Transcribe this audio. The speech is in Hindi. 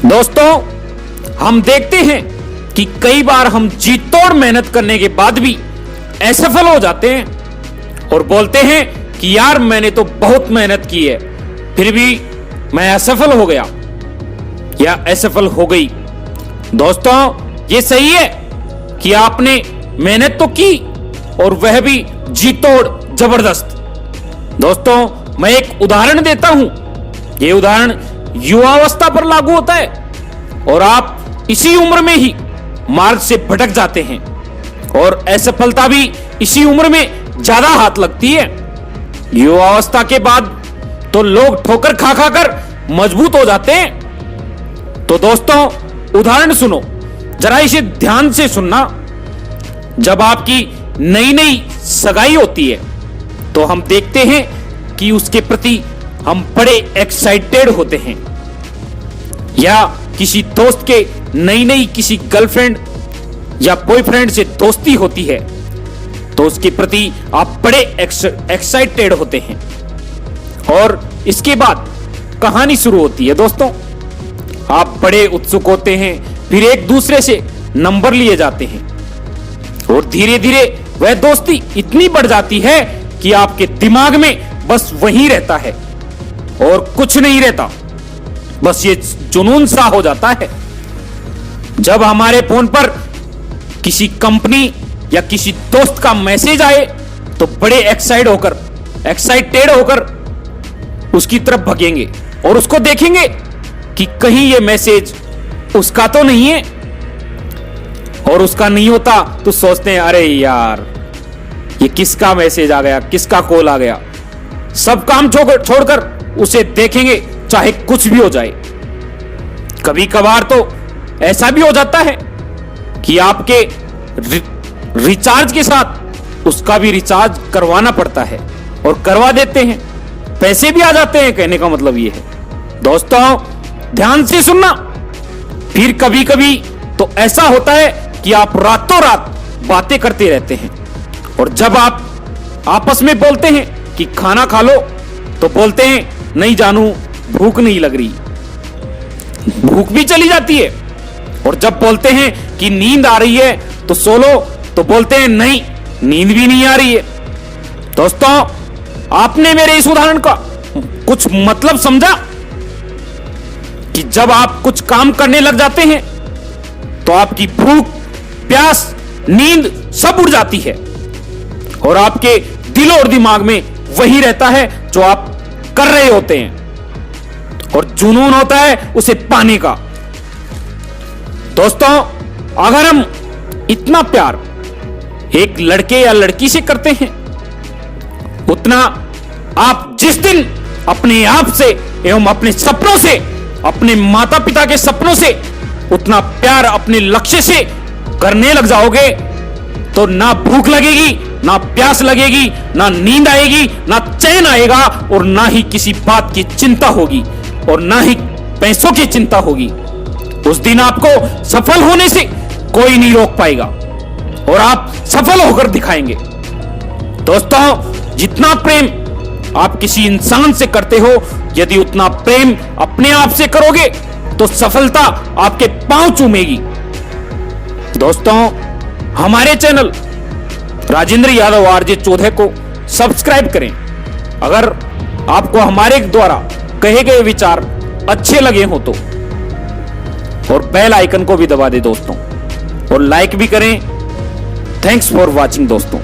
दोस्तों, हम देखते हैं कि कई बार हम जी तोड़ मेहनत करने के बाद भी असफल हो जाते हैं और बोलते हैं कि यार मैंने तो बहुत मेहनत की है फिर भी मैं असफल हो गया या असफल हो गई। दोस्तों, ये सही है कि आपने मेहनत तो की और वह भी जी तोड़ जबरदस्त। दोस्तों, मैं एक उदाहरण देता हूं। यह उदाहरण युवावस्था पर लागू होता है और आप इसी उम्र में ही मार्ग से भटक जाते हैं और असफलता भी इसी उम्र में ज्यादा हाथ लगती है। युवावस्था के बाद तो लोग ठोकर खा खा कर मजबूत हो जाते हैं। तो दोस्तों, उदाहरण सुनो, जरा इसे ध्यान से सुनना। जब आपकी नई नई सगाई होती है तो हम देखते हैं कि उसके प्रति हम बड़े एक्साइटेड होते हैं, या किसी दोस्त के नई नई किसी गर्लफ्रेंड या बॉयफ्रेंड से दोस्ती होती है तो उसके प्रति आप बड़े एक्साइटेड होते हैं। और इसके बाद कहानी शुरू होती है। दोस्तों, आप बड़े उत्सुक होते हैं, फिर एक दूसरे से नंबर लिए जाते हैं और धीरे धीरे वह दोस्ती इतनी बढ़ जाती है कि आपके दिमाग में बस वही रहता है और कुछ नहीं रहता, बस ये जुनून सा हो जाता है। जब हमारे फोन पर किसी कंपनी या किसी दोस्त का मैसेज आए तो बड़े एक्साइटेड होकर उसकी तरफ भगेंगे और उसको देखेंगे कि कहीं ये मैसेज उसका तो नहीं है, और उसका नहीं होता तो सोचते हैं अरे यार ये किसका मैसेज आ गया, किसका कॉल आ गया। सब काम छोड़कर उसे देखेंगे चाहे कुछ भी हो जाए। कभी कभार तो ऐसा भी हो जाता है कि आपके रिचार्ज के साथ उसका भी रिचार्ज करवाना पड़ता है और करवा देते हैं, पैसे भी आ जाते हैं। कहने का मतलब ये है। दोस्तों, ध्यान से सुनना। फिर कभी कभी तो ऐसा होता है कि आप रातों रात बातें करते रहते हैं और जब आप आपस में बोलते हैं कि खाना खा लो तो बोलते हैं नहीं जानू, भूख नहीं लग रही। भूख भी चली जाती है। और जब बोलते हैं कि नींद आ रही है तो सो लो तो बोलते हैं नहीं, नींद भी नहीं आ रही है। दोस्तों, आपने मेरे इस उदाहरण का कुछ मतलब समझा कि जब आप कुछ काम करने लग जाते हैं तो आपकी भूख, प्यास, नींद सब उड़ जाती है और आपके दिल और दिमाग में वही रहता है जो आप कर रहे होते हैं और जुनून होता है उसे पाने का। दोस्तों, अगर हम इतना प्यार एक लड़के या लड़की से करते हैं उतना आप जिस दिन अपने आप से एवं अपने सपनों से, अपने माता पिता के सपनों से उतना प्यार अपने लक्ष्य से करने लग जाओगे तो ना भूख लगेगी, ना प्यास लगेगी, ना नींद आएगी, ना चैन आएगा और ना ही किसी बात की चिंता होगी और ना ही पैसों की चिंता होगी। उस दिन आपको सफल होने से कोई नहीं रोक पाएगा और आप सफल होकर दिखाएंगे। दोस्तों, जितना प्रेम आप किसी इंसान से करते हो, यदि उतना प्रेम अपने आप से करोगे तो सफलता आपके पांव चूमेगी। दोस्तों, हमारे चैनल राजेंद्र यादव आरजे चौधरी को सब्सक्राइब करें। अगर आपको हमारे द्वारा कहे गए विचार अच्छे लगे हो तो, और बेल आइकन को भी दबा दें दोस्तों, और लाइक भी करें। थैंक्स फॉर वॉचिंग दोस्तों।